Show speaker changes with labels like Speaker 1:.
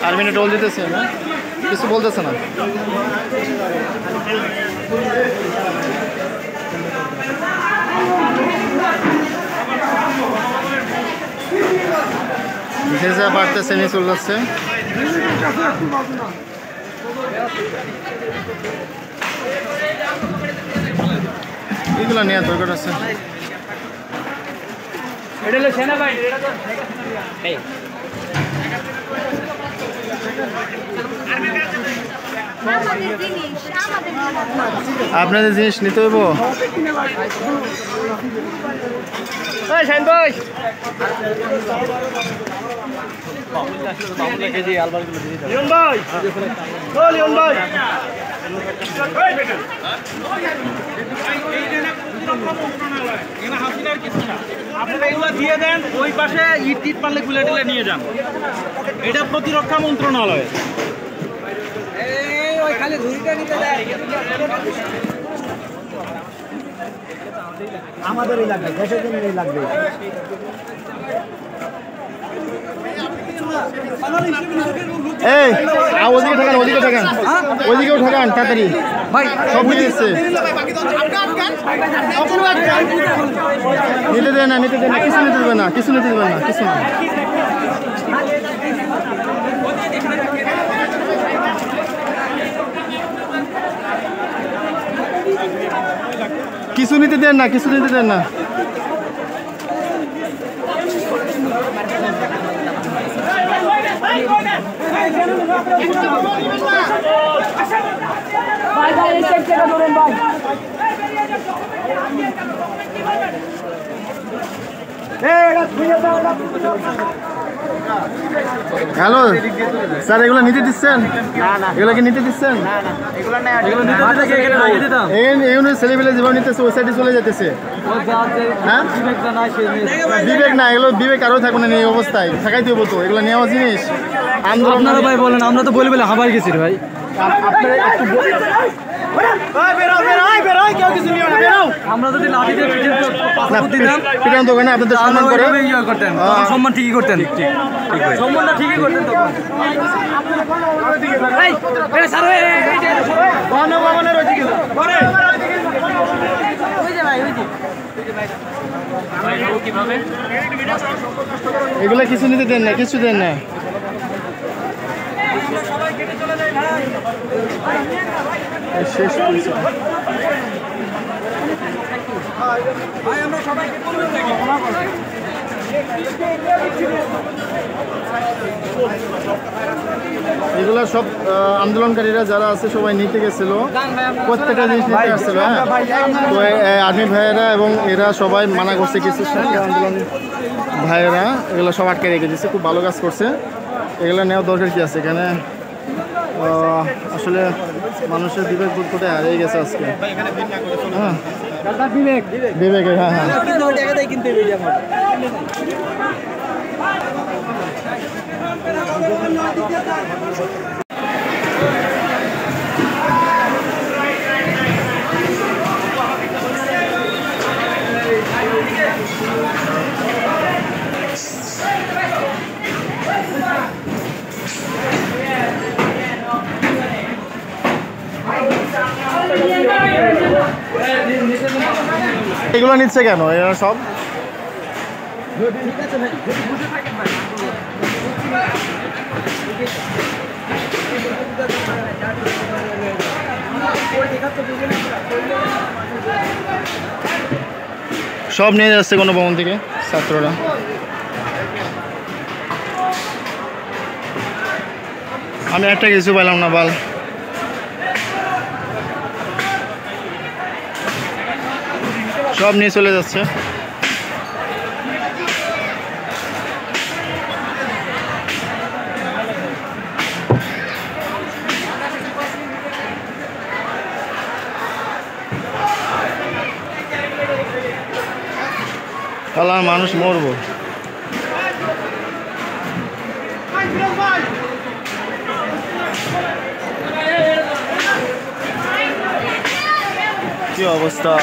Speaker 1: আর্মিনে toll দিতেছে না, কিছু বলতেছে না। ভেজা বাড়তেছে, নিয়ে চলে যাচ্ছে। এগুলো নেওয়ার দরকার আছে। আপনাদের জিনিস নিতে হইব।
Speaker 2: দিয়ে দেন ওই পাশে ইট টিট পারলে খুলে টেলে নিয়ে যান। এটা প্রতিরক্ষা মন্ত্রণালয়।
Speaker 3: আমাদেরই লাগবে, দেশের জন্যই লাগবে।
Speaker 1: এই ওদিকে ঠেকান, ওদিকে ঠেকান, ওদিকেও ঠেকান তাড়াতাড়ি ভাই। সব নিয়ে এসছে, নিতে দেন না, নিতে দেন না, কিছু নিতে দেবেন না, কিছু নিতে দেবেন না, কিছু না। কিছু নিতে দেন না, কিছু নিতে দেন না। হ্যালো স্যার, এগুলো নিতে দিচ্ছেন? এগুলো কি নিতে দিচ্ছেন? ছেলেবেলে জীবন নিতেছে, ওই সাইডে চলে যেতেছে। হ্যাঁ বিবেক না, এগুলো বিবেক আরও থাকবে না এই অবস্থায়, থাকাই দেবো তো। এগুলো নেওয়া জিনিস আন্দোলন।
Speaker 3: আপনারা ভাই বলেন, আমরা তো বলে বলে হাবার গেছি ভাই।
Speaker 1: আপনারা একটু
Speaker 3: আমরা যদি লাঠি দিয়ে
Speaker 1: পিটান দোকান না, আপনাদের সম্মান করে
Speaker 3: করতেন, সম্মান ঠিকই করতেন, সম্মানটা ঠিকই করতেন তখন।
Speaker 1: এগুলো কিছু নিতে দেন না, কিছু দেন না। শেষ এগুলো সব আন্দোলনকারীরা যারা আছে সবাই নিতে গেছিল, প্রত্যেকটা জিনিস নিতে আসছিল। হ্যাঁ, তো আর্মি ভাইয়েরা এবং এরা সবাই মানা করছে, কিছু আন্দোলন ভাইয়েরা এগুলো সব আটকে রেখে দিচ্ছে। খুব ভালো কাজ করছে। এগুলো নেওয়ার দরকার কি আছে এখানে? আসলে মানুষের বিবেক বোধ কোথায় হারিয়ে গেছে আজকে। হ্যাঁ বিবেক, হ্যাঁ হ্যাঁ। এগুলো নিচ্ছে কেন এরা সব? সব নিয়ে যাচ্ছে কোনো ভবন থেকে ছাত্ররা। আমি একটা কিছু পেলাম না বাল। সব নিয়ে চলে যাচ্ছে। কালার মানুষ মরবো। কি অবস্থা।